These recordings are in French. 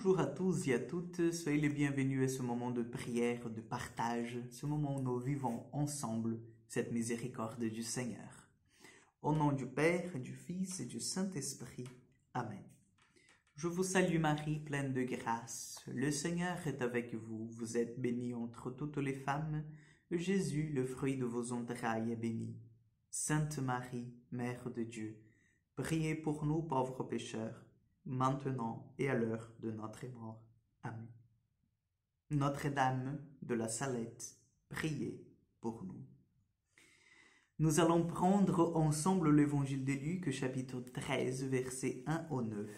Bonjour à tous et à toutes, soyez les bienvenus à ce moment de prière, de partage, ce moment où nous vivons ensemble cette miséricorde du Seigneur. Au nom du Père, du Fils et du Saint-Esprit. Amen. Je vous salue Marie, pleine de grâce. Le Seigneur est avec vous. Vous êtes bénie entre toutes les femmes. Jésus, le fruit de vos entrailles, est béni. Sainte Marie, Mère de Dieu, priez pour nous pauvres pécheurs, maintenant et à l'heure de notre mort. Amen. Notre-Dame de la Salette, priez pour nous. Nous allons prendre ensemble l'évangile de Luc, chapitre 13, versets 1 au 9.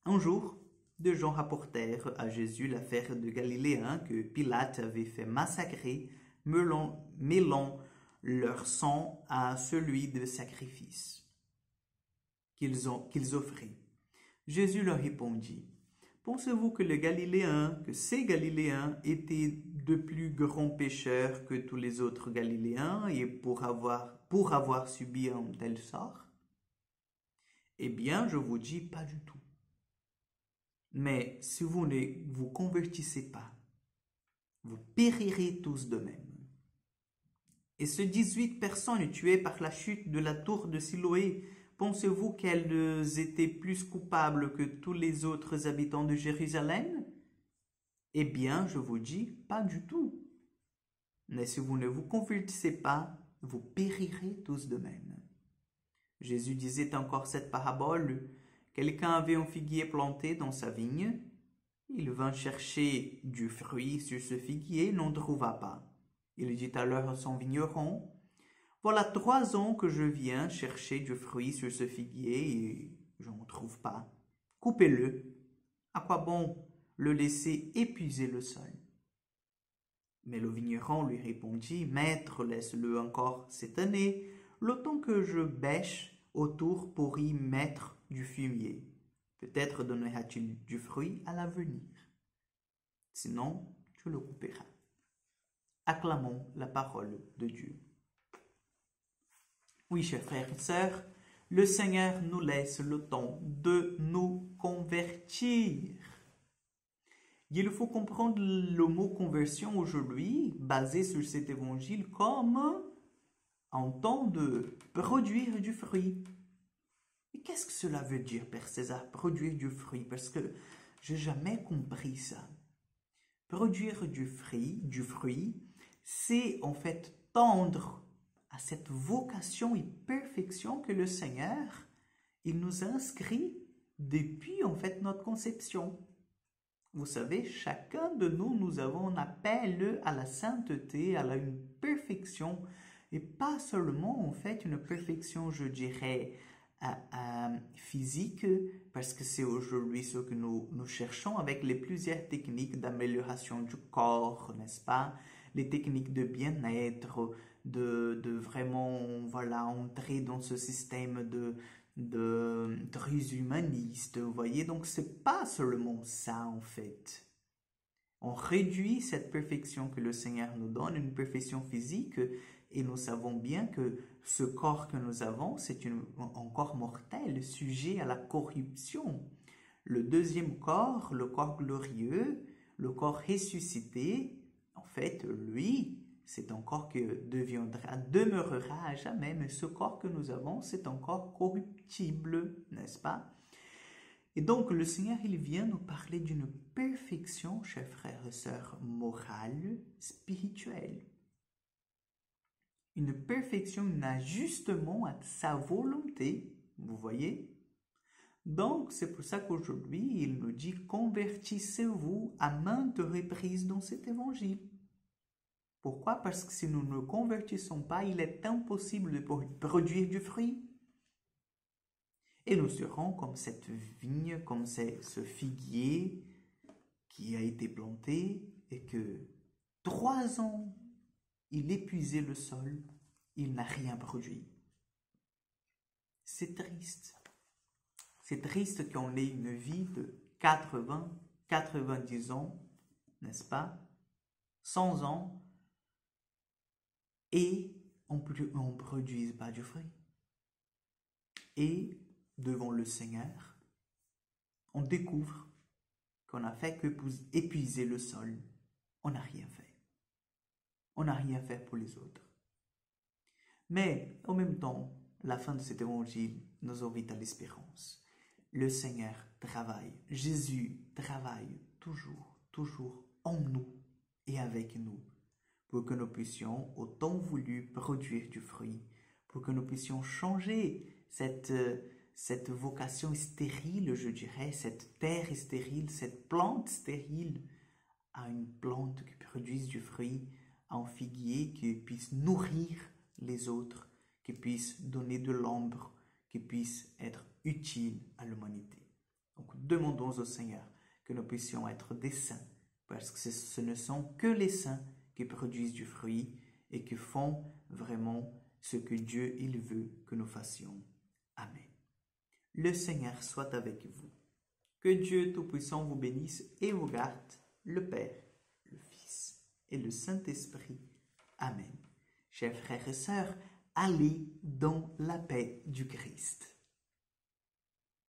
Un jour, deux gens rapportèrent à Jésus l'affaire de Galiléens que Pilate avait fait massacrer, mêlant leur sang à celui de sacrifice qu'ils offraient. Jésus leur répondit, « Pensez-vous que ces Galiléens étaient de plus grands pécheurs que tous les autres Galiléens et pour avoir subi un tel sort? Eh bien, je vous dis, pas du tout. Mais si vous ne vous convertissez pas, vous périrez tous de même. Et ces 18 personnes tuées par la chute de la tour de Siloé, pensez-vous qu'elles étaient plus coupables que tous les autres habitants de Jérusalem? Eh bien, je vous dis, pas du tout. Mais si vous ne vous convertissez pas, vous périrez tous de même. Jésus disait encore cette parabole. Quelqu'un avait un figuier planté dans sa vigne. Il vint chercher du fruit sur ce figuier et n'en trouva pas. Il dit alors à son vigneron, « Voilà 3 ans que je viens chercher du fruit sur ce figuier et je n'en trouve pas. Coupez-le. À quoi bon le laisser épuiser le sol? » Mais le vigneron lui répondit, « Maître, laisse-le encore cette année, le temps que je bêche autour pour y mettre du fumier. Peut-être donnera-t-il du fruit à l'avenir. Sinon, tu le couperas. » Acclamons la parole de Dieu. Oui, chers frères et sœurs, le Seigneur nous laisse le temps de nous convertir. Il faut comprendre le mot conversion aujourd'hui, basé sur cet évangile, comme un temps de produire du fruit. Et qu'est-ce que cela veut dire, Père César, produire du fruit? Parce que je n'ai jamais compris ça. Produire du fruit, c'est en fait tendre à cette vocation et perfection que le Seigneur, il nous a inscrit depuis en fait notre conception. Vous savez, chacun de nous, nous avons un appel à la sainteté, à une perfection, et pas seulement en fait une perfection, je dirais, physique, parce que c'est aujourd'hui ce que nous cherchons avec les plusieurs techniques d'amélioration du corps, n'est-ce pas? Les techniques de bien-être, de vraiment voilà, entrer dans ce système de transhumaniste, vous voyez? Donc, c'est pas seulement ça, en fait. On réduit cette perfection que le Seigneur nous donne, une perfection physique, et nous savons bien que ce corps que nous avons, c'est un corps mortel, sujet à la corruption. Le deuxième corps, le corps glorieux, le corps ressuscité, en fait, lui, c'est un corps qui demeurera à jamais, mais ce corps que nous avons, c'est un corps corruptible, n'est-ce pas? Et donc, le Seigneur, il vient nous parler d'une perfection, chers frères et sœurs, morale, spirituelle. Une perfection, un ajustement à sa volonté, vous voyez? Donc, c'est pour ça qu'aujourd'hui, il nous dit « Convertissez-vous à maintes reprises dans cet évangile ». Pourquoi? Parce que si nous ne convertissons pas, il est impossible de produire du fruit. Et nous serons comme cette vigne, comme ce figuier qui a été planté et que 3 ans, il épuisait le sol, il n'a rien produit. C'est triste. C'est triste qu'on ait une vie de 80, 90 ans, n'est-ce pas? 100 ans, et on ne produise pas du fruit. Et devant le Seigneur, on découvre qu'on n'a fait que pour épuiser le sol, on n'a rien fait. On n'a rien fait pour les autres. Mais en même temps, la fin de cet évangile nous invite à l'espérance. Le Seigneur travaille, Jésus travaille toujours en nous et avec nous, pour que nous puissions, au temps voulu, produire du fruit, pour que nous puissions changer cette vocation stérile, je dirais, cette terre stérile, cette plante stérile, à une plante qui produise du fruit, à un figuier qui puisse nourrir les autres, qui puisse donner de l'ombre, qui puisse être utile à l'humanité. Donc demandons au Seigneur que nous puissions être des saints, parce que ce ne sont que les saints qui produisent du fruit et qui font vraiment ce que Dieu il veut que nous fassions. Amen. Le Seigneur soit avec vous. Que Dieu Tout-Puissant vous bénisse et vous garde, le Père, le Fils et le Saint-Esprit. Amen. Chers frères et sœurs, allez dans la paix du Christ.